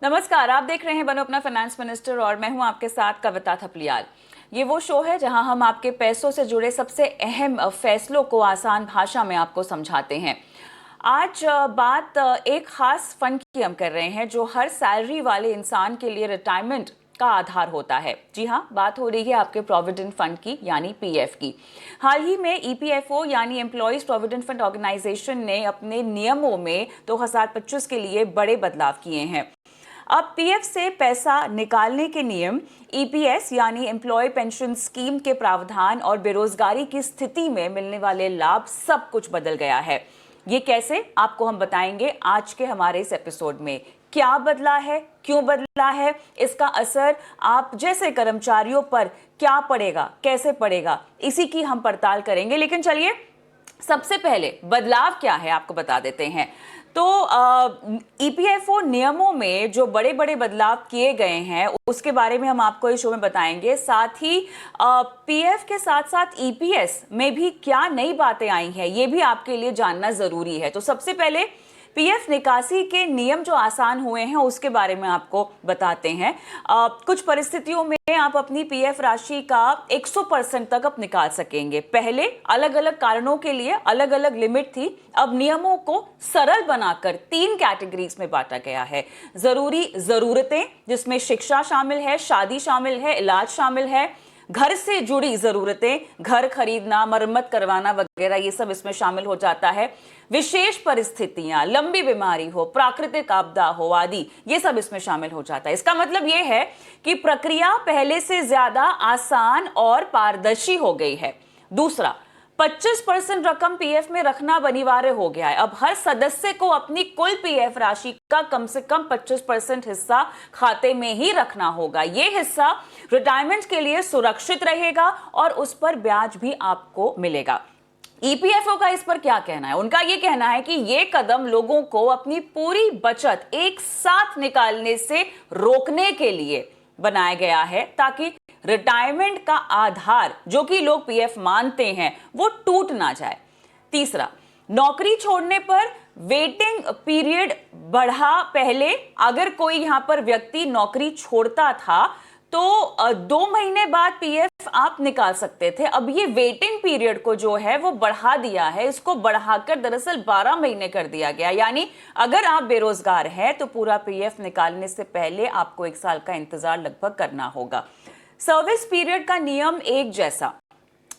नमस्कार, आप देख रहे हैं बनो अपना फाइनेंस मिनिस्टर और मैं हूं आपके साथ कविता थपलियाल। ये वो शो है जहां हम आपके पैसों से जुड़े सबसे अहम फैसलों को आसान भाषा में आपको समझाते हैं। आज बात एक खास फंड की हम कर रहे हैं जो हर सैलरी वाले इंसान के लिए रिटायरमेंट का आधार होता है। जी हाँ, बात हो रही है आपके प्रोविडेंट फंड की यानी पीएफ की। हाल ही में ईपीएफओ यानी एम्प्लॉयज प्रोविडेंट फंड ऑर्गेनाइजेशन ने अपने नियमों में 2025 के लिए बड़े बदलाव किए हैं। अब पीएफ से पैसा निकालने के नियम, ईपीएस यानी एम्प्लॉय पेंशन स्कीम के प्रावधान और बेरोजगारी की स्थिति में मिलने वाले लाभ, सब कुछ बदल गया है। ये कैसे, आपको हम बताएंगे आज के हमारे इस एपिसोड में। क्या बदला है, क्यों बदला है, इसका असर आप जैसे कर्मचारियों पर क्या पड़ेगा, कैसे पड़ेगा, इसी की हम पड़ताल करेंगे। लेकिन चलिए सबसे पहले बदलाव क्या है आपको बता देते हैं। तो ईपीएफओ नियमों में जो बड़े बड़े बदलाव किए गए हैं उसके बारे में हम आपको इस शो में बताएंगे। साथ ही पीएफ के साथ साथ ईपीएस में भी क्या नई बातें आई हैं ये भी आपके लिए जानना जरूरी है। तो सबसे पहले पीएफ निकासी के नियम जो आसान हुए हैं उसके बारे में आपको बताते हैं। कुछ परिस्थितियों में आप अपनी पीएफ राशि का 100% तक अब निकाल सकेंगे। पहले अलग अलग कारणों के लिए अलग अलग लिमिट थी, अब नियमों को सरल बनाकर 3 कैटेगरीज में बांटा गया है। जरूरी जरूरतें, जिसमें शिक्षा शामिल है, शादी शामिल है, इलाज शामिल है, घर से जुड़ी जरूरतें, घर खरीदना, मरम्मत करवाना वगैरह, ये सब इसमें शामिल हो जाता है। विशेष परिस्थितियां, लंबी बीमारी हो, प्राकृतिक आपदा हो आदि, ये सब इसमें शामिल हो जाता है। इसका मतलब ये है कि प्रक्रिया पहले से ज्यादा आसान और पारदर्शी हो गई है। दूसरा, 25% रकम पीएफ में रखना अनिवार्य हो गया है। अब हर सदस्य को अपनी कुल पीएफ राशि का कम से कम 25% हिस्सा खाते में ही रखना होगा। यह हिस्सा रिटायरमेंट के लिए सुरक्षित रहेगा और उस पर ब्याज भी आपको मिलेगा। ईपीएफओ का इस पर क्या कहना है? उनका यह कहना है कि यह कदम लोगों को अपनी पूरी बचत एक साथ निकालने से रोकने के लिए बनाया गया है ताकि रिटायरमेंट का आधार जो कि लोग पीएफ मानते हैं वो टूट ना जाए। तीसरा, नौकरी छोड़ने पर वेटिंग पीरियड बढ़ा। पहले अगर कोई यहां पर व्यक्ति नौकरी छोड़ता था तो 2 महीने बाद पीएफ आप निकाल सकते थे। अब ये वेटिंग पीरियड को जो है वो बढ़ा दिया है, इसको बढ़ाकर दरअसल 12 महीने कर दिया गया। यानी अगर आप बेरोजगार हैं तो पूरा पीएफ निकालने से पहले आपको 1 साल का इंतजार लगभग करना होगा। सर्विस पीरियड का नियम एक जैसा।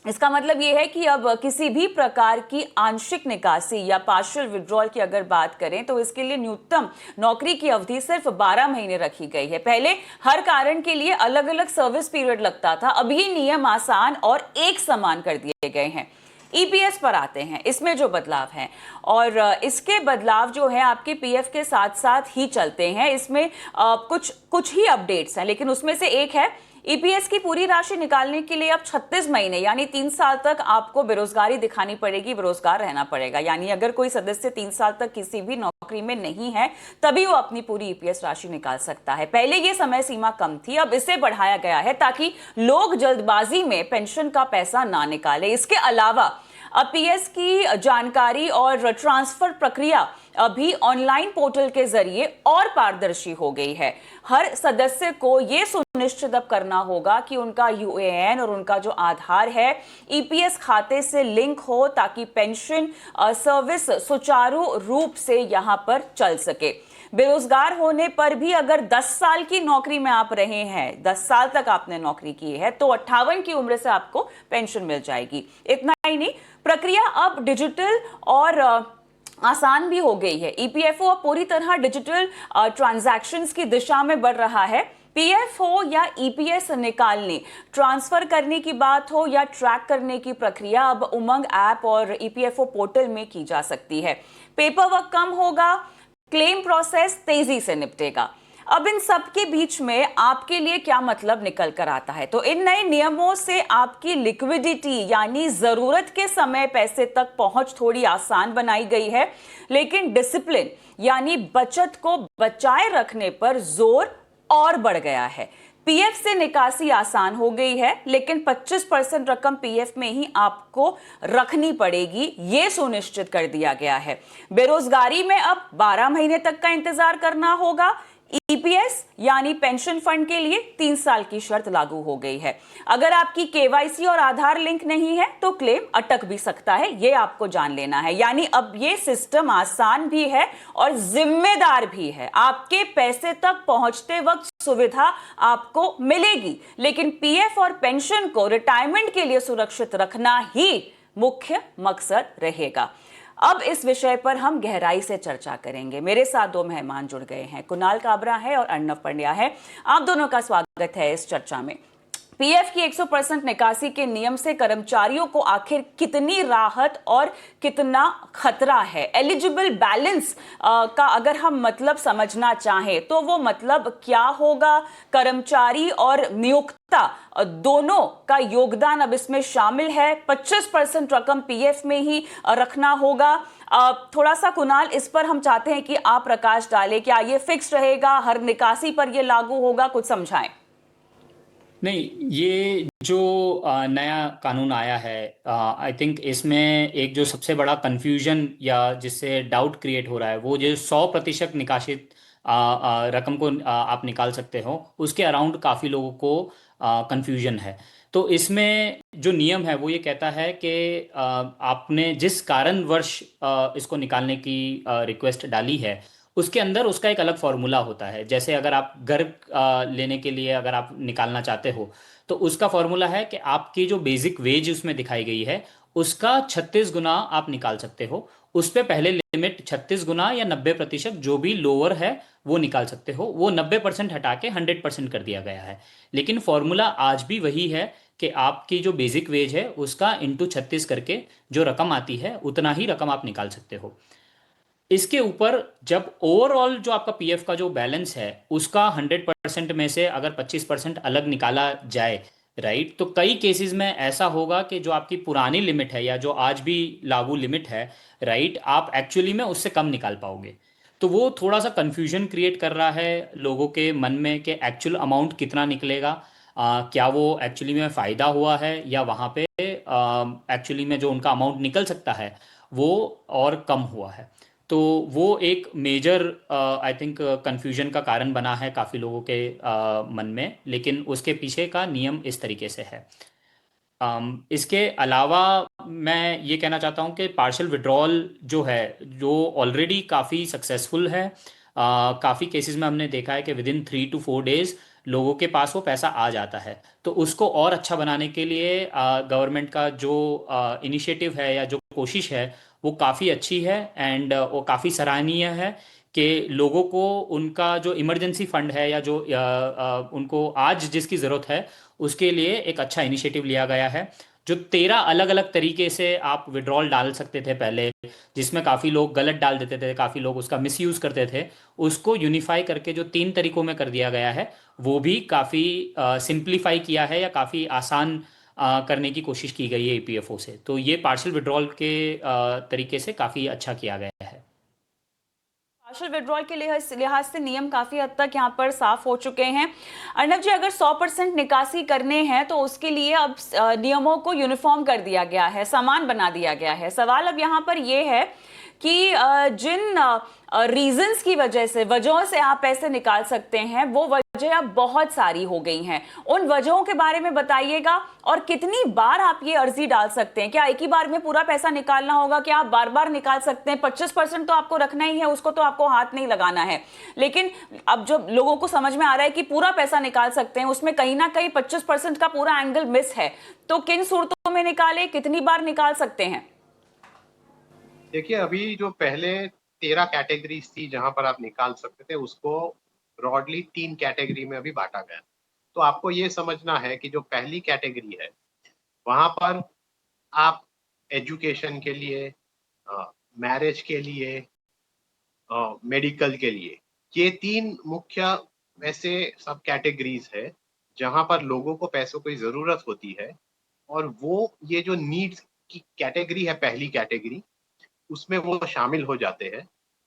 इसका मतलब यह है कि अब किसी भी प्रकार की आंशिक निकासी या पार्शियल विड्रॉल की अगर बात करें तो इसके लिए न्यूनतम नौकरी की अवधि सिर्फ 12 महीने रखी गई है। पहले हर कारण के लिए अलग अलग सर्विस पीरियड लगता था, अब ये नियम आसान और एक समान कर दिए गए हैं। ईपीएस पर आते हैं, इसमें जो बदलाव हैं और इसके बदलाव जो है आपके पीएफ के साथ साथ ही चलते हैं। इसमें कुछ ही अपडेट्स हैं, लेकिन उसमें से एक है ईपीएस की पूरी राशि निकालने के लिए अब 36 महीने यानी 3 साल तक आपको बेरोजगारी दिखानी पड़ेगी, बेरोजगार रहना पड़ेगा। यानी अगर कोई सदस्य 3 साल तक किसी भी नौकरी में नहीं है तभी वो अपनी पूरी ईपीएस राशि निकाल सकता है। पहले ये समय सीमा कम थी, अब इसे बढ़ाया गया है ताकि लोग जल्दबाजी में पेंशन का पैसा ना निकाले। इसके अलावा अब पीएस की जानकारी और ट्रांसफर प्रक्रिया अभी ऑनलाइन पोर्टल के जरिए और पारदर्शी हो गई है। हर सदस्य को यह सुनिश्चित अब करना होगा कि उनका यूएएन और उनका जो आधार है ईपीएस खाते से लिंक हो ताकि पेंशन सर्विस सुचारू रूप से यहां पर चल सके। बेरोजगार होने पर भी अगर 10 साल की नौकरी में आप रहे हैं, 10 साल तक आपने नौकरी की है तो 58 की उम्र से आपको पेंशन मिल जाएगी। इतना ही नहीं, प्रक्रिया अब डिजिटल और आसान भी हो गई है। ईपीएफओ अब पूरी तरह डिजिटल ट्रांजैक्शंस की दिशा में बढ़ रहा है। पीएफ हो या ईपीएस निकालने, ट्रांसफर करने की बात हो या ट्रैक करने की प्रक्रिया अब उमंग ऐप और ईपीएफओ पोर्टल में की जा सकती है। पेपर वर्क कम होगा, क्लेम प्रोसेस तेजी से निपटेगा। अब इन सब के बीच में आपके लिए क्या मतलब निकल कर आता है? तो इन नए नियमों से आपकी लिक्विडिटी यानी जरूरत के समय पैसे तक पहुंच थोड़ी आसान बनाई गई है, लेकिन डिसिप्लिन यानी बचत को बचाए रखने पर जोर और बढ़ गया है। पीएफ से निकासी आसान हो गई है, लेकिन 25% रकम पीएफ में ही आपको रखनी पड़ेगी, यह सुनिश्चित कर दिया गया है। बेरोजगारी में अब 12 महीने तक का इंतजार करना होगा। ईपीएस यानी पेंशन फंड के लिए 3 साल की शर्त लागू हो गई है। अगर आपकी केवाईसी और आधार लिंक नहीं है तो क्लेम अटक भी सकता है, ये आपको जान लेना है। यानी अब ये सिस्टम आसान भी है और जिम्मेदार भी है। आपके पैसे तक पहुंचते वक्त सुविधा आपको मिलेगी, लेकिन पीएफ और पेंशन को रिटायरमेंट के लिए सुरक्षित रखना ही मुख्य मकसद रहेगा। अब इस विषय पर हम गहराई से चर्चा करेंगे। मेरे साथ दो मेहमान जुड़ गए हैं, कुणाल काबरा है और अर्णव पंड्या है। आप दोनों का स्वागत है इस चर्चा में। पीएफ की 100% निकासी के नियम से कर्मचारियों को आखिर कितनी राहत और कितना खतरा है? एलिजिबल बैलेंस का अगर हम मतलब समझना चाहें तो वो मतलब क्या होगा? कर्मचारी और नियोक्ता दोनों का योगदान अब इसमें शामिल है। 25% रकम पीएफ में ही रखना होगा। थोड़ा सा कुणाल, इस पर हम चाहते हैं कि आप प्रकाश डालें। क्या ये फिक्स रहेगा, हर निकासी पर ये लागू होगा? कुछ समझाएं। नहीं, ये जो नया कानून आया है, आई थिंक इसमें एक जो सबसे बड़ा कंफ्यूजन या जिससे डाउट क्रिएट हो रहा है वो जो 100% निकासित रकम को आप निकाल सकते हो, उसके अराउंड काफ़ी लोगों को कंफ्यूजन है। तो इसमें जो नियम है वो ये कहता है कि आपने जिस कारणवश इसको निकालने की रिक्वेस्ट डाली है उसके अंदर उसका एक अलग फॉर्मूला होता है। जैसे अगर आप घर लेने के लिए अगर आप निकालना चाहते हो तो उसका फॉर्मूला है कि आपकी जो बेसिक वेज उसमें दिखाई गई है उसका 36 गुना आप निकाल सकते हो। उस पे पहले लिमिट 36 गुना या 90% जो भी लोअर है वो निकाल सकते हो। वो 90% हटा के 100% कर दिया गया है, लेकिन फॉर्मूला आज भी वही है कि आपकी जो बेसिक वेज है उसका इंटू 36 करके जो रकम आती है उतना ही रकम आप निकाल सकते हो। इसके ऊपर जब ओवरऑल जो आपका पीएफ का जो बैलेंस है उसका 100% में से अगर 25% अलग निकाला जाए, राइट, तो कई केसेस में ऐसा होगा कि जो आपकी पुरानी लिमिट है या जो आज भी लागू लिमिट है, राइट, आप एक्चुअली में उससे कम निकाल पाओगे। तो वो थोड़ा सा कंफ्यूजन क्रिएट कर रहा है लोगों के मन में कि एक्चुअल अमाउंट कितना निकलेगा। क्या वो एक्चुअली में फ़ायदा हुआ है या वहाँ पे एक्चुअली में जो उनका अमाउंट निकल सकता है वो और कम हुआ है। तो वो एक मेजर आई थिंक कंफ्यूजन का कारण बना है काफ़ी लोगों के मन में, लेकिन उसके पीछे का नियम इस तरीके से है। इसके अलावा मैं ये कहना चाहता हूँ कि पार्शियल विड्रॉल जो है जो ऑलरेडी काफ़ी सक्सेसफुल है। काफ़ी केसेस में हमने देखा है कि विद इन 3 to 4 डेज लोगों के पास वो पैसा आ जाता है। तो उसको और अच्छा बनाने के लिए गवर्नमेंट का जो इनिशिएटिव है या जो कोशिश है वो काफ़ी अच्छी है एंड वो काफ़ी सराहनीय है कि लोगों को उनका जो इमरजेंसी फंड है या जो उनको आज जिसकी ज़रूरत है उसके लिए एक अच्छा इनिशिएटिव लिया गया है। जो 13 अलग अलग तरीके से आप विड्रॉल डाल सकते थे पहले, जिसमें काफ़ी लोग गलत डाल देते थे, काफ़ी लोग उसका मिसयूज़ करते थे, उसको यूनिफाई करके जो 3 तरीकों में कर दिया गया है वो भी काफ़ी सिंप्लीफाई किया है या काफ़ी आसान करने की कोशिश की गई है ईपीएफओ से। तो ये पार्शियल विड्रॉल के तरीके से काफ़ी अच्छा किया गया है। पार्शियल विड्रॉल के लिहाज से नियम काफी हद तक यहाँ पर साफ हो चुके हैं। अर्णव जी, अगर 100% निकासी करने हैं तो उसके लिए अब नियमों को यूनिफॉर्म कर दिया गया है, समान बना दिया गया है। सवाल अब यहाँ पर यह है कि जिन रीजंस की वजहों से आप पैसे निकाल सकते हैं वो वजह अब बहुत सारी हो गई हैं। उन वजहों के बारे में बताइएगा और कितनी बार आप ये अर्जी डाल सकते हैं? क्या एक ही बार में पूरा पैसा निकालना होगा? क्या आप बार बार निकाल सकते हैं? 25% तो आपको रखना ही है, उसको तो आपको हाथ नहीं लगाना है। लेकिन अब जो लोगों को समझ में आ रहा है कि पूरा पैसा निकाल सकते हैं, उसमें कहीं ना कहीं 25% का पूरा एंगल मिस है। तो किन सूरतों में निकाले, कितनी बार निकाल सकते हैं? देखिए, अभी जो पहले 13 कैटेगरीज थी जहां पर आप निकाल सकते थे उसको ब्रॉडली 3 कैटेगरी में अभी बांटा गया। तो आपको ये समझना है कि जो पहली कैटेगरी है वहां पर आप एजुकेशन के लिए, मैरिज के लिए, मेडिकल के लिए, ये 3 मुख्य वैसे सब कैटेगरीज है जहां पर लोगों को पैसों की जरूरत होती है। और वो ये जो नीड्स की कैटेगरी है, पहली कैटेगरी, उसमें वो शामिल हो जाते हैं।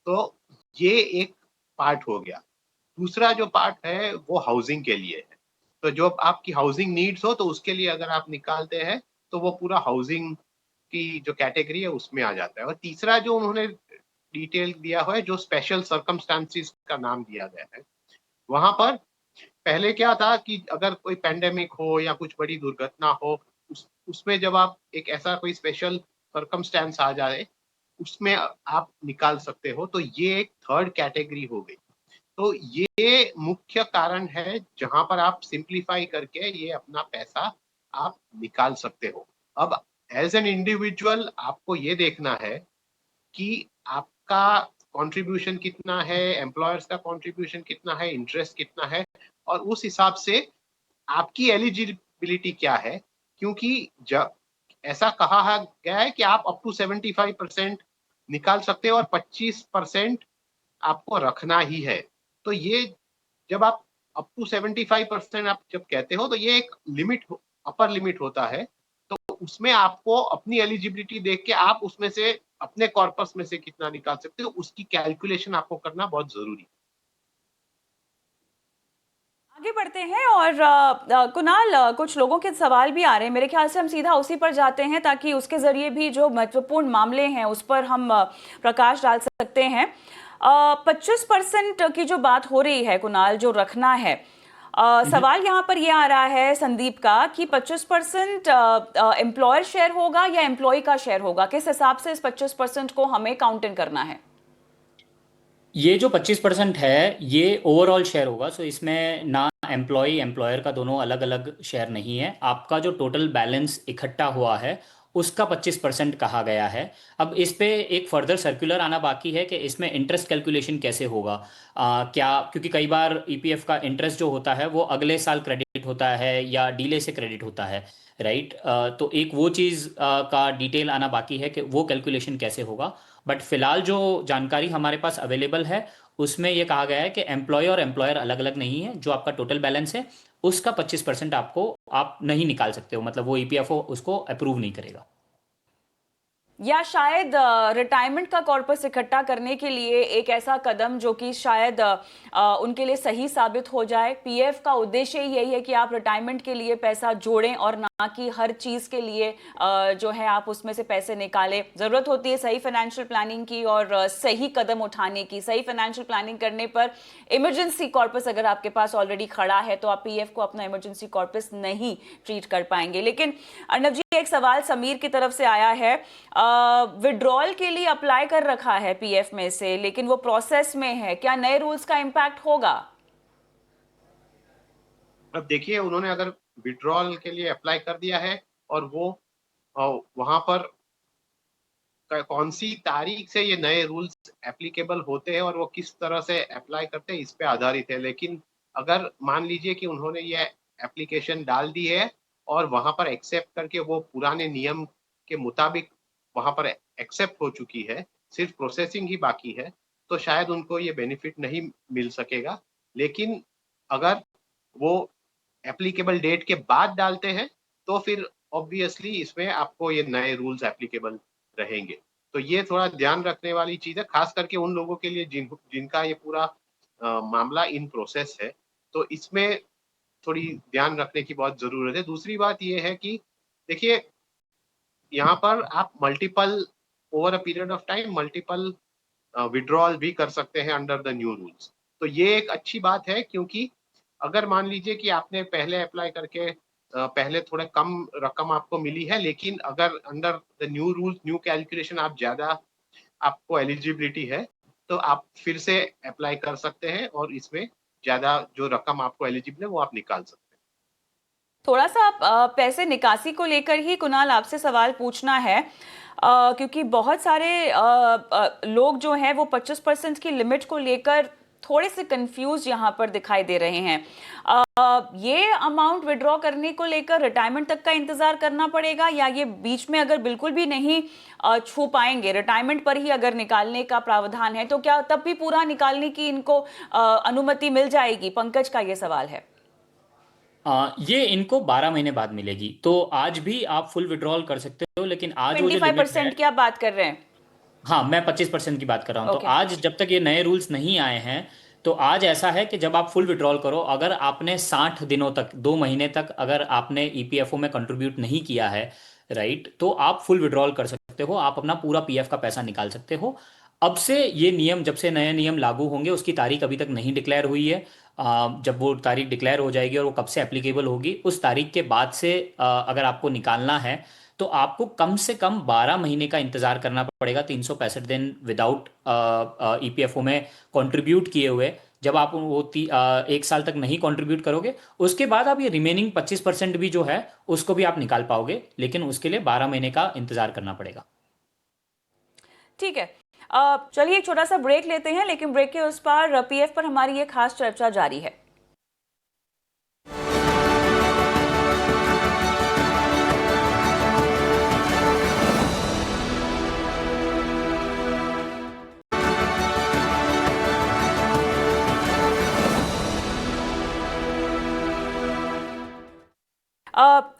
तो ये एक पार्ट हो गया। दूसरा जो पार्ट है वो हाउसिंग के लिए है। तो जो आपकी हाउसिंग नीड्स हो तो उसके लिए अगर आप निकालते हैं तो वो पूरा हाउसिंग की जो कैटेगरी है उसमें आ जाता है। और तीसरा जो उन्होंने डिटेल दिया है, जो स्पेशल सर्कमस्टांसिस का नाम दिया गया है, वहां पर पहले क्या था कि अगर कोई पेंडेमिक हो या कुछ बड़ी दुर्घटना हो, उसमें जब आप एक ऐसा कोई स्पेशल सर्कमस्टेंस आ जाए, उसमें आप निकाल सकते हो, तो ये एक थर्ड कैटेगरी हो गई। तो ये मुख्य कारण है जहां पर आप सिंप्लीफाई करके ये अपना पैसा आप निकाल सकते हो। अब एज एन इंडिविजुअल आपको ये देखना है कि आपका कंट्रीब्यूशन कितना है, एम्प्लॉयर्स का कंट्रीब्यूशन कितना है, इंटरेस्ट कितना है, और उस हिसाब से आपकी एलिजिबिलिटी क्या है। क्योंकि जब ऐसा कहा गया है कि आप अप टू 75% निकाल सकते हो और 25% आपको रखना ही है। तो ये जब आप अप टू 75% आप जब कहते हो, तो ये एक लिमिट, अपर लिमिट होता है। तो उसमें आपको अपनी एलिजिबिलिटी देख के आप उसमें से अपने कॉर्पस में से कितना निकाल सकते हो, उसकी कैलकुलेशन आपको करना बहुत जरूरी है। आगे बढ़ते हैं और कुणाल, कुछ लोगों के सवाल भी आ रहे हैं। मेरे ख्याल से हम सीधा उसी पर जाते हैं ताकि उसके जरिए भी जो महत्वपूर्ण मामले हैं उस पर हम प्रकाश डाल सकते हैं। 25% की जो बात हो रही है कुणाल, जो रखना है, सवाल यहाँ पर यह आ रहा है संदीप का कि 25% एम्प्लॉयर शेयर होगा या एम्प्लॉय का शेयर होगा? किस हिसाब से इस 25% को हमें काउंट इन करना है? ये जो 25% है ये ओवरऑल शेयर होगा। सो इसमें ना एम्प्लॉय एम्प्लॉयर का दोनों अलग अलग शेयर नहीं है। आपका जो टोटल बैलेंस इकट्ठा हुआ है उसका 25% कहा गया है। अब इस पे एक फर्दर सर्कुलर आना बाकी है कि इसमें इंटरेस्ट कैलकुलेशन कैसे होगा। क्या, क्योंकि कई बार ईपीएफ का इंटरेस्ट जो होता है वो अगले साल क्रेडिट होता है या डीले से क्रेडिट होता है, राइट। तो एक वो चीज़ का डिटेल आना बाकी है कि वो कैलकुलेशन कैसे होगा। बट फिलहाल जो जानकारी हमारे पास अवेलेबल है उसमें ये कहा गया है कि एम्प्लॉय और एम्प्लॉयर अलग अलग नहीं है। जो आपका टोटल बैलेंस है उसका 25% आपको आप नहीं निकाल सकते हो, मतलब वो ईपीएफओ उसको अप्रूव नहीं करेगा। या शायद रिटायरमेंट का कॉर्पस इकट्ठा करने के लिए एक ऐसा कदम जो कि शायद उनके लिए सही साबित हो जाए। पीएफ का उद्देश्य ही यही है कि आप रिटायरमेंट के लिए पैसा जोड़ें और ना कि हर चीज के लिए जो है आप उसमें से पैसे निकालें। जरूरत होती है सही फाइनेंशियल प्लानिंग की और सही कदम उठाने की। सही फाइनेंशियल प्लानिंग करने पर इमरजेंसी कॉर्पस अगर आपके पास ऑलरेडी खड़ा है तो आप पीएफ को अपना इमरजेंसी कॉर्पस नहीं ट्रीट कर पाएंगे। लेकिन अर्णव जी, एक सवाल समीर की तरफ से आया है। विड्रॉल के लिए अप्लाई कर रखा है पीएफ में से, लेकिन वो प्रोसेस में है, क्या नए रूल्स का इंपैक्ट होगा? अब देखिए, उन्होंने अगर विड्रॉल के लिए अप्लाई कर दिया है और वो वहां पर कौन सी तारीख से ये नए रूल्स एप्लीकेबल होते हैं और वो किस तरह से अप्लाई करते हैं, इस पे आधारित है। लेकिन अगर मान लीजिए कि उन्होंने ये एप्लीकेशन डाल दी है और वहां पर एक्सेप्ट करके वो पुराने नियम के मुताबिक वहां पर एक्सेप्ट हो चुकी है, सिर्फ प्रोसेसिंग ही बाकी है, तो शायद उनको ये बेनिफिट नहीं मिल सकेगा। लेकिन अगर वो एप्लीकेबल डेट के बाद डालते हैं तो फिर ऑब्वियसली इसमें आपको ये नए रूल्स एप्लीकेबल रहेंगे। तो ये थोड़ा ध्यान रखने वाली चीज है, खास करके उन लोगों के लिए जिनका ये पूरा मामला इन प्रोसेस है। तो इसमें थोड़ी ध्यान रखने की बहुत जरूरत है। दूसरी बात ये है कि देखिए, यहाँ पर आप multiple over a period of time multiple withdrawal भी कर सकते हैं अंडर द न्यू रूल्स। तो ये एक अच्छी बात है, क्योंकि अगर मान लीजिए कि आपने पहले अप्लाई करके पहले थोड़ा कम रकम आपको मिली है, लेकिन अगर under the new rules new calculation आप ज्यादा आपको एलिजिबिलिटी है, तो आप फिर से अप्लाई कर सकते हैं और इसमें ज्यादा जो रकम आपको एलिजिबल है वो आप निकाल सकते हैं। थोड़ा सा पैसे निकासी को लेकर ही कुणाल आपसे सवाल पूछना है, क्योंकि बहुत सारे लोग जो हैं वो 25% की लिमिट को लेकर थोड़े से कंफ्यूज यहाँ पर दिखाई दे रहे हैं। ये अमाउंट विड्रॉ करने को लेकर रिटायरमेंट तक का इंतजार करना पड़ेगा, या ये बीच में अगर बिल्कुल भी नहीं छू पाएंगे, रिटायरमेंट पर ही अगर निकालने का प्रावधान है, तो क्या तब भी पूरा निकालने की इनको अनुमति मिल जाएगी? पंकज का ये सवाल है। ये इनको 12 महीने बाद मिलेगी। तो आज भी आप फुल विड्रॉल कर सकते हो, लेकिन आज वो जो लिमिट है। 25% की आप बात कर रहे हैं? हाँ, मैं 25% की बात कर रहा हूँ। तो ओके। आज जब तक ये नए रूल्स नहीं आए हैं, तो आज ऐसा है कि जब आप फुल विड्रॉल करो, अगर आपने 60 दिनों तक, 2 महीने तक अगर आपने ईपीएफओ में कंट्रीब्यूट नहीं किया है, राइट, तो आप फुल विड्रॉल कर सकते हो, आप अपना पूरा पीएफ का पैसा निकाल सकते हो। अब से ये नियम, जब से नए नियम लागू होंगे, उसकी तारीख अभी तक नहीं डिक्लेयर हुई है। जब वो तारीख डिक्लेयर हो जाएगी और वो कब से एप्लीकेबल होगी, उस तारीख के बाद से अगर आपको निकालना है तो आपको कम से कम 12 महीने का इंतजार करना पड़ेगा, 365 दिन विदाउट ईपीएफओ में कंट्रीब्यूट किए हुए। जब आप वो 1 साल तक नहीं कंट्रीब्यूट करोगे, उसके बाद आप ये रिमेनिंग 25% भी जो है उसको भी आप निकाल पाओगे, लेकिन उसके लिए 12 महीने का इंतजार करना पड़ेगा। ठीक है। चलिए एक छोटा सा ब्रेक लेते हैं, लेकिन ब्रेक के उस पार पीएफ पर हमारी ये खास चर्चा जारी है।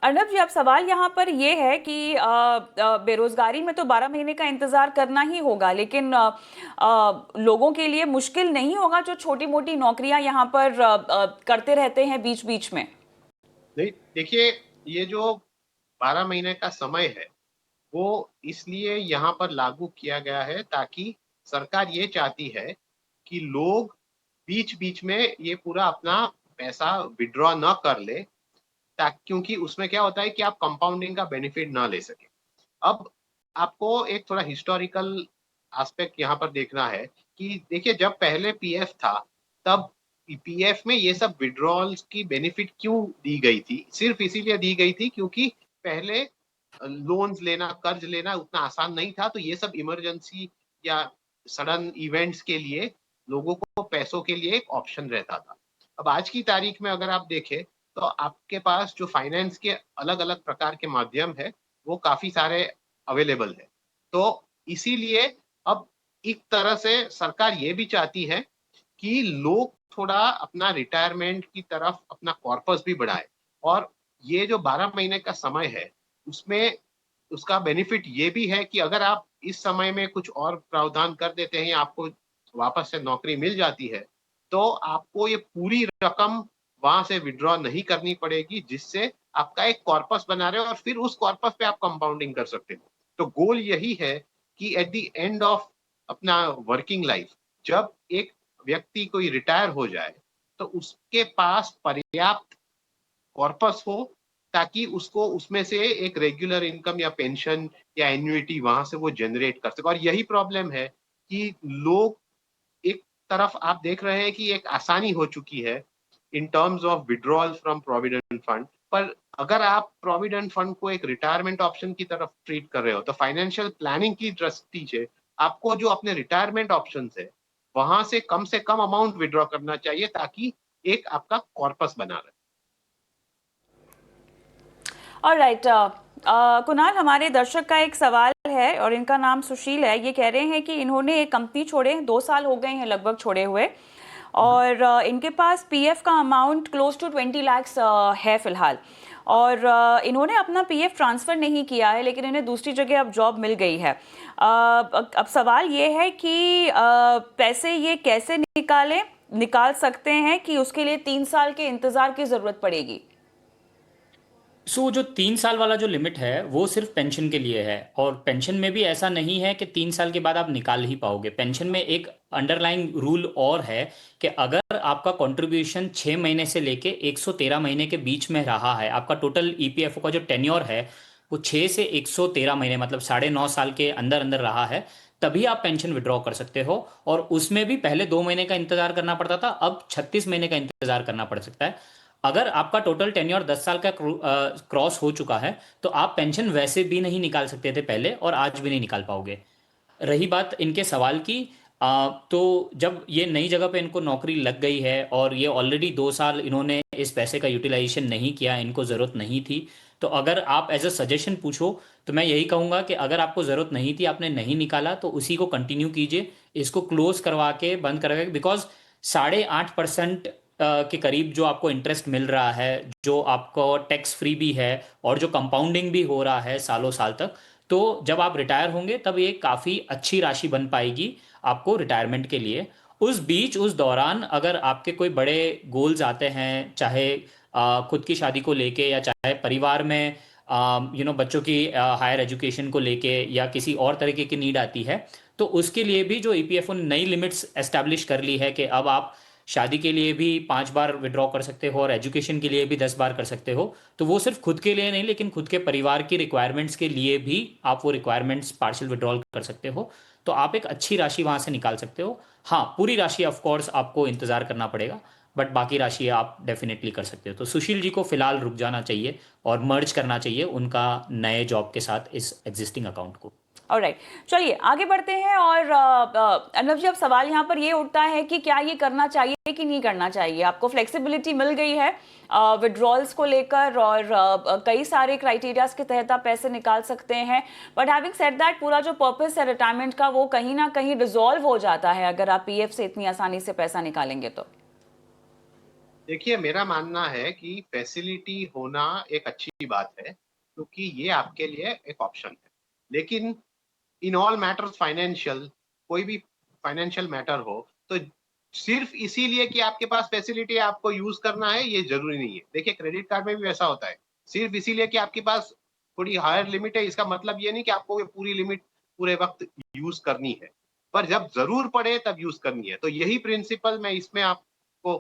अर्नब जी, अब सवाल यहाँ पर ये है कि बेरोजगारी में तो 12 महीने का इंतजार करना ही होगा, लेकिन लोगों के लिए मुश्किल नहीं होगा जो छोटी मोटी नौकरियां यहाँ पर करते रहते हैं बीच बीच में? नहीं, देखिए, ये जो 12 महीने का समय है वो इसलिए यहाँ पर लागू किया गया है ताकि सरकार ये चाहती है कि लोग बीच बीच में ये पूरा अपना पैसा विड्रॉ न कर ले, ताकि क्योंकि उसमें क्या होता है कि आप कंपाउंडिंग का बेनिफिट ना ले सके। अब आपको एक थोड़ा हिस्टोरिकल एस्पेक्ट यहाँ पर देखना है कि देखिए, जब पहले पीएफ था तब पीएफ में ये सब विड्रॉल्स की बेनिफिट क्यों दी गई थी? सिर्फ इसीलिए दी गई थी क्योंकि पहले लोन्स लेना, कर्ज लेना उतना आसान नहीं था, तो ये सब इमरजेंसी या सडन इवेंट्स के लिए लोगों को पैसों के लिए एक ऑप्शन रहता था। अब आज की तारीख में अगर आप देखें तो आपके पास जो फाइनेंस के अलग अलग प्रकार के माध्यम है वो काफी सारे अवेलेबल है। तो इसीलिए अब एक तरह से सरकार ये भी चाहती है कि लोग थोड़ा अपना रिटायरमेंट की तरफ अपना कॉर्पस भी बढ़ाए, और ये जो 12 महीने का समय है उसमें उसका बेनिफिट ये भी है कि अगर आप इस समय में कुछ और प्रावधान कर देते हैं या आपको वापस से नौकरी मिल जाती है तो आपको ये पूरी रकम वहां से विड्रॉ नहीं करनी पड़ेगी, जिससे आपका एक कॉर्पस बना रहे हो और फिर उस कॉर्पस पे आप कंपाउंडिंग कर सकते हो। तो गोल यही है कि एट द एंड ऑफ अपना वर्किंग लाइफ, जब एक व्यक्ति कोई रिटायर हो जाए तो उसके पास पर्याप्त कॉर्पस हो ताकि उसको उसमें से एक रेगुलर इनकम या पेंशन या एन्युइटी वहां से वो जनरेट कर सके। और यही प्रॉब्लम है कि लोग, एक तरफ आप देख रहे हैं कि एक आसानी हो चुकी है in terms of withdrawal from provident fund, पर अगर आप प्रोविडेंट फंड को एक रिटायरमेंट ऑप्शन की तरफ ट्रीट कर रहे हो तो फाइनेंशियल प्लानिंग की दृष्टि से आपको जो अपने रिटायरमेंट ऑप्शन है वहां से कम अमाउंट विड्रॉ करना चाहिए ताकि एक आपका कॉर्पस बना रहे। ऑलराइट, कुणाल, हमारे दर्शक का एक सवाल है और इनका नाम सुशील है। ये कह रहे हैं कि इन्होंने एक कंपनी छोड़े, 2 साल हो गए हैं लगभग छोड़े हुए, और इनके पास पीएफ का अमाउंट क्लोज टू 20 लाख है फिलहाल, और इन्होंने अपना पीएफ ट्रांसफ़र नहीं किया है, लेकिन इन्हें दूसरी जगह अब जॉब मिल गई है। अब सवाल ये है कि पैसे ये कैसे निकाल सकते हैं कि उसके लिए 3 साल के इंतज़ार की ज़रूरत पड़ेगी? जो 3 साल वाला जो लिमिट है वो सिर्फ पेंशन के लिए है, और पेंशन में भी ऐसा नहीं है कि 3 साल के बाद आप निकाल ही पाओगे। पेंशन में एक अंडरलाइंग रूल और है कि अगर आपका कंट्रीब्यूशन 6 महीने से लेके 113 महीने के बीच में रहा है, आपका टोटल ईपीएफओ का जो टेन्योर है वो 6 से 113 महीने, मतलब 9.5 साल के अंदर अंदर रहा है, तभी आप पेंशन विड्रॉ कर सकते हो। और उसमें भी पहले 2 महीने का इंतजार करना पड़ता था, अब 36 महीने का इंतजार करना पड़ सकता है। अगर आपका टोटल टेन्योर 10 साल का क्रॉस हो चुका है तो आप पेंशन वैसे भी नहीं निकाल सकते थे पहले, और आज भी नहीं निकाल पाओगे। रही बात इनके सवाल की, तो जब ये नई जगह पे इनको नौकरी लग गई है और ये ऑलरेडी 2 साल इन्होंने इस पैसे का यूटिलाइजेशन नहीं किया, इनको ज़रूरत नहीं थी, तो अगर आप एज अ सजेशन पूछो तो मैं यही कहूँगा कि अगर आपको ज़रूरत नहीं थी, आपने नहीं निकाला, तो उसी को कंटिन्यू कीजिए, इसको क्लोज करवा के बंद करवा के, बिकॉज 8.5% के करीब जो आपको इंटरेस्ट मिल रहा है, जो आपको टैक्स फ्री भी है और जो कंपाउंडिंग भी हो रहा है सालों साल तक, तो जब आप रिटायर होंगे तब ये काफ़ी अच्छी राशि बन पाएगी आपको रिटायरमेंट के लिए। उस बीच, उस दौरान अगर आपके कोई बड़े गोल्स आते हैं, चाहे खुद की शादी को लेके या चाहे परिवार में बच्चों की हायर एजुकेशन को लेके या किसी और तरीके की नीड आती है, तो उसके लिए भी जो ईपीएफओ ने नई लिमिट्स एस्टैब्लिश कर ली है कि अब आप शादी के लिए भी 5 बार विड्रॉ कर सकते हो और एजुकेशन के लिए भी 10 बार कर सकते हो, तो वो सिर्फ खुद के लिए नहीं लेकिन खुद के परिवार की रिक्वायरमेंट्स के लिए भी आप वो रिक्वायरमेंट्स पार्शियल विड्रॉल कर सकते हो। तो आप एक अच्छी राशि वहां से निकाल सकते हो। हाँ, पूरी राशि ऑफ कोर्स आपको इंतजार करना पड़ेगा, बट बाकी राशि आप डेफिनेटली कर सकते हो। तो सुशील जी को फिलहाल रुक जाना चाहिए और मर्ज करना चाहिए उनका नए जॉब के साथ इस एग्जिस्टिंग अकाउंट को। ऑलराइट, चलिए आगे बढ़ते हैं। और अर्नब जी, अब सवाल यहाँ पर ये उठता है कि क्या ये करना चाहिए कि नहीं करना चाहिए। आपको फ्लेक्सिबिलिटी मिल गई है विड्रॉल्स को लेकर और कई सारे क्राइटेरियाज के तहत आप पैसे निकाल सकते हैं, बट हैविंग सेड दैट पूरा जो पर्पस है रिटायरमेंट का वो कहीं ना कहीं डिसॉल्व हो जाता है अगर आप पीएफ से इतनी आसानी से पैसा निकालेंगे तो। देखिए, मेरा मानना है कि फैसिलिटी होना एक अच्छी बात है क्योंकि ये आपके लिए एक ऑप्शन है, लेकिन इन ऑल मैटर्स फाइनेंशियल, कोई भी फाइनेंशियल मैटर हो तो सिर्फ इसीलिए कि आपके पास फैसिलिटी आपको यूज करना है ये जरूरी नहीं है। देखिए, क्रेडिट कार्ड में भी वैसा होता है, सिर्फ इसीलिए कि आपके पास थोड़ी हायर लिमिट है इसका मतलब ये नहीं कि आपको ये पूरी लिमिट पूरे वक्त यूज करनी है, पर जब जरूर पड़े तब यूज करनी है। तो यही प्रिंसिपल मैं इसमें आपको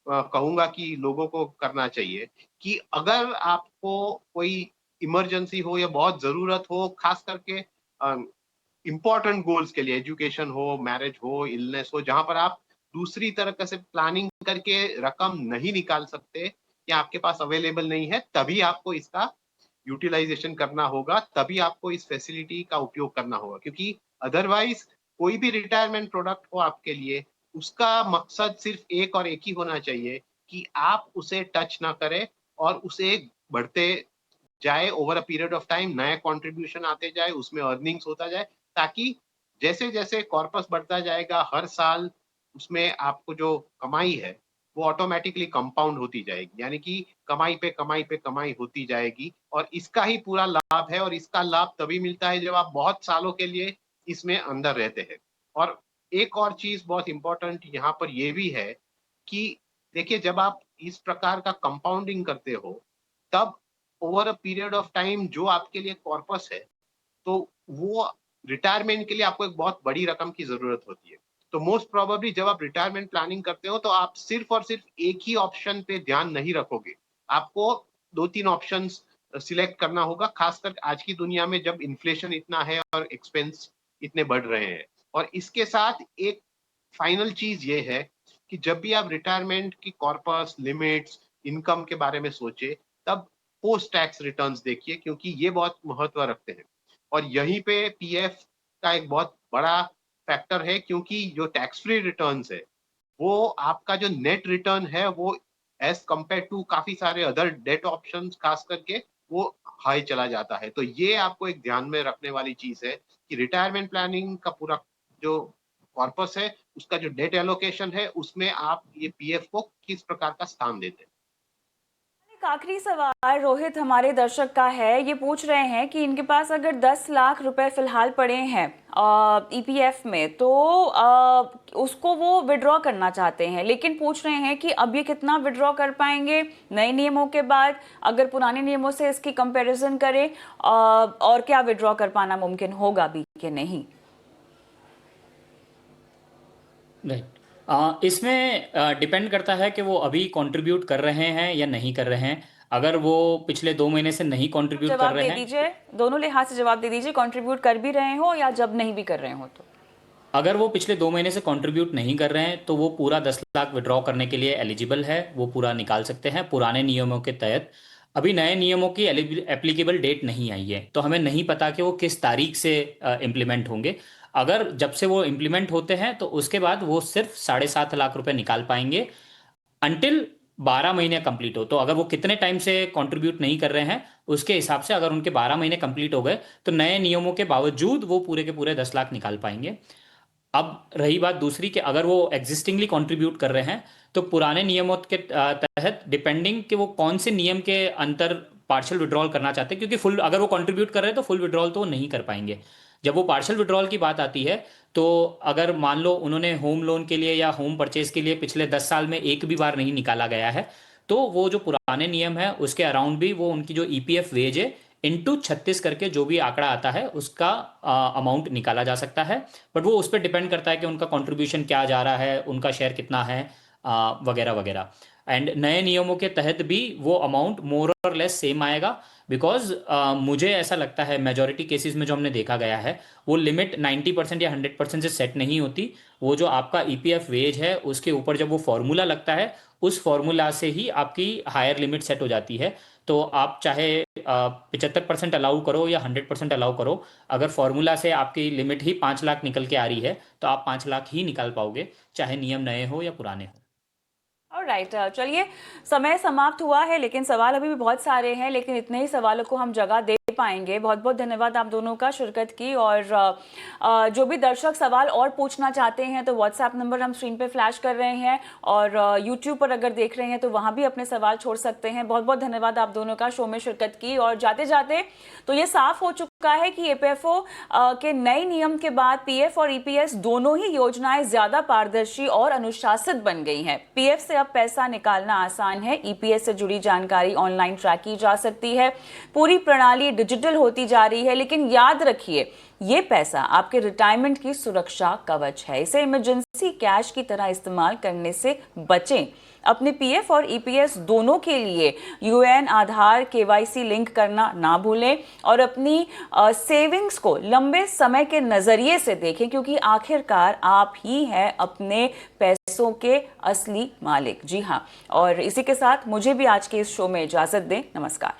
कहूंगा कि लोगों को करना चाहिए कि अगर आपको कोई इमरजेंसी हो या बहुत जरूरत हो, खास करके इंपॉर्टेंट गोल्स के लिए, एजुकेशन हो, मैरिज हो, इलनेस हो, जहां पर आप दूसरी तरह से प्लानिंग करके रकम नहीं निकाल सकते या आपके पास अवेलेबल नहीं है, तभी आपको इसका यूटिलाइजेशन करना होगा, तभी आपको इस फैसिलिटी का उपयोग करना होगा। क्योंकि अदरवाइज कोई भी रिटायरमेंट प्रोडक्ट हो आपके लिए, उसका मकसद सिर्फ एक और एक ही होना चाहिए कि आप उसे टच ना करें और उसे बढ़ते जाए over a period of time, नया कंट्रीब्यूशन आते जाए, उसमें अर्निंग्स होता जाए, ताकि जैसे जैसे कॉर्पस बढ़ता जाएगा हर साल उसमें आपको जो कमाई है वो ऑटोमेटिकली कंपाउंड होती जाएगी, यानी कि कमाई पे कमाई पे कमाई होती जाएगी। और इसका ही पूरा लाभ है, और इसका लाभ तभी मिलता है जब आप बहुत सालों के लिए इसमें अंदर रहते हैं। और एक और चीज बहुत इंपॉर्टेंट यहाँ पर यह भी है कि देखिए, जब आप इस प्रकार का कंपाउंडिंग करते हो तब over a period of time जो आपके लिए कॉर्पस है, तो वो रिटायरमेंट के लिए आपको एक बहुत बड़ी रकम की जरूरत होती है। तो मोस्ट प्रोबेबली जब आप रिटायरमेंट प्लानिंग करते हो तो आप सिर्फ और सिर्फ एक ही ऑप्शन पे ध्यान नहीं रखोगे, आपको 2-3 ऑप्शंस सिलेक्ट करना होगा, खासकर आज की दुनिया में जब इन्फ्लेशन इतना है और एक्सपेंस इतने बढ़ रहे हैं। और इसके साथ एक फाइनल चीज ये है कि जब भी आप रिटायरमेंट की कॉर्पस, लिमिट्स, इनकम के बारे में सोचे, तब पोस्ट टैक्स रिटर्न्स देखिए, क्योंकि ये बहुत महत्व रखते हैं। और यहीं पे पीएफ का एक बहुत बड़ा फैक्टर है, क्योंकि जो टैक्स फ्री रिटर्न्स है वो आपका जो नेट रिटर्न है वो एज कंपेयर टू काफी सारे अदर डेट ऑप्शंस खास करके वो हाई चला जाता है। तो ये आपको एक ध्यान में रखने वाली चीज है कि रिटायरमेंट प्लानिंग का पूरा जो कॉर्पस है, उसका जो डेट एलोकेशन है, उसमें आप ये पीएफ को किस प्रकार का स्थान देते हैं। एक आखिरी सवाल रोहित हमारे दर्शक का है। ये पूछ रहे हैं कि इनके पास अगर 10 लाख रुपए फिलहाल पड़े हैं ईपीएफ में, तो उसको वो विड्रॉ करना चाहते हैं, लेकिन पूछ रहे हैं कि अब ये कितना विड्रॉ कर पाएंगे नए नियमों के बाद, अगर पुराने नियमों से इसकी कंपैरिजन करें, और क्या विड्रॉ कर पाना मुमकिन होगा भी कि नहीं। राइट। इसमें डिपेंड करता है कि वो अभी कंट्रीब्यूट कर रहे हैं या नहीं कर रहे हैं। अगर वो पिछले 2 महीने से नहीं कंट्रीब्यूट कर जवाब रहे दे हैं, दीजिए, दोनों लिहाज से जवाब दे दीजिए, कंट्रीब्यूट कर भी रहे हो या जब नहीं भी कर रहे हो तो। अगर वो पिछले 2 महीने से कंट्रीब्यूट नहीं कर रहे हैं तो वो पूरा 10 लाख विड्रॉ करने के लिए एलिजिबल है, वो पूरा निकाल सकते हैं पुराने नियमों के तहत। अभी नए नियमों की एप्लीकेबल डेट नहीं आई है, तो हमें नहीं पता कि वो किस तारीख से इम्प्लीमेंट होंगे। अगर जब से वो इम्प्लीमेंट होते हैं तो उसके बाद वो सिर्फ 7.5 लाख रुपए निकाल पाएंगे अनटिल 12 महीने कंप्लीट हो। तो अगर वो कितने टाइम से कंट्रीब्यूट नहीं कर रहे हैं उसके हिसाब से अगर उनके 12 महीने कंप्लीट हो गए तो नए नियमों के बावजूद वो पूरे के पूरे 10 लाख निकाल पाएंगे। अब रही बात दूसरी कि अगर वो एग्जिस्टिंगली कंट्रीब्यूट कर रहे हैं तो पुराने नियमों के तहत डिपेंडिंग कि वो कौन से नियम के अंतर पार्शियल विड्रॉल करना चाहते हैं, क्योंकि फुल अगर वो कंट्रीब्यूट कर रहे हैं तो फुल विड्रॉल तो वो नहीं कर पाएंगे। जब वो पार्शियल विड्रॉल की बात आती है तो अगर मान लो उन्होंने होम लोन के लिए या होम परचेज के लिए पिछले 10 साल में एक भी बार नहीं निकाला गया है, तो वो जो पुराने नियम है उसके अराउंड भी वो उनकी जो ईपीएफ वेज है इंटू 36 करके जो भी आंकड़ा आता है उसका अमाउंट निकाला जा सकता है। बट वो उस पर डिपेंड करता है कि उनका कंट्रीब्यूशन क्या जा रहा है, उनका शेयर कितना है, वगैरह वगैरह। एंड नए नियमों के तहत भी वो अमाउंट मोर और लेस सेम आएगा, बिकॉज मुझे ऐसा लगता है मेजोरिटी केसेस में जो हमने देखा गया है वो लिमिट 90% या 100% से सेट नहीं होती। वो जो आपका ईपीएफ वेज है उसके ऊपर जब वो फॉर्मूला लगता है, उस फॉर्मूला से ही आपकी हायर लिमिट सेट हो जाती है। तो आप चाहे 75% अलाउ करो या 100% अलाउ करो, अगर फॉर्मूला से आपकी लिमिट ही 5 लाख निकल के आ रही है तो आप 5 लाख ही निकाल पाओगे, चाहे नियम नए हो या पुराने हो। ऑलराइट, चलिए समय समाप्त हुआ है, लेकिन सवाल अभी भी बहुत सारे हैं, लेकिन इतने ही सवालों को हम जगह दे पाएंगे। बहुत बहुत धन्यवाद आप दोनों का शिरकत की। और जो भी दर्शक सवाल और पूछना चाहते हैं तो व्हाट्सएप नंबर हम स्क्रीन पे फ्लैश कर रहे हैं, और यूट्यूब पर अगर देख रहे हैं तो वहाँ भी अपने सवाल छोड़ सकते हैं। बहुत बहुत धन्यवाद आप दोनों का शो में शिरकत की। और जाते जाते तो ये साफ हो चुका है कि ईपीएफओ के नए नियम के बाद पीएफ और ईपीएस दोनों ही योजनाएं ज्यादा पारदर्शी और अनुशासित बन गई हैं। पीएफ से अब पैसा निकालना आसान है, ईपीएस से जुड़ी जानकारी ऑनलाइन ट्रैक की जा सकती है, पूरी प्रणाली डिजिटल होती जा रही है। लेकिन याद रखिए, ये पैसा आपके रिटायरमेंट की सुरक्षा कवच है, इसे इमरजेंसी कैश की तरह इस्तेमाल करने से बचें। अपने पीएफ और ईपीएस दोनों के लिए यूएएन, आधार, केवाईसी लिंक करना ना भूलें, और अपनी सेविंग्स को लंबे समय के नजरिए से देखें, क्योंकि आखिरकार आप ही हैं अपने पैसों के असली मालिक। जी हाँ, और इसी के साथ मुझे भी आज के इस शो में इजाजत दें। नमस्कार।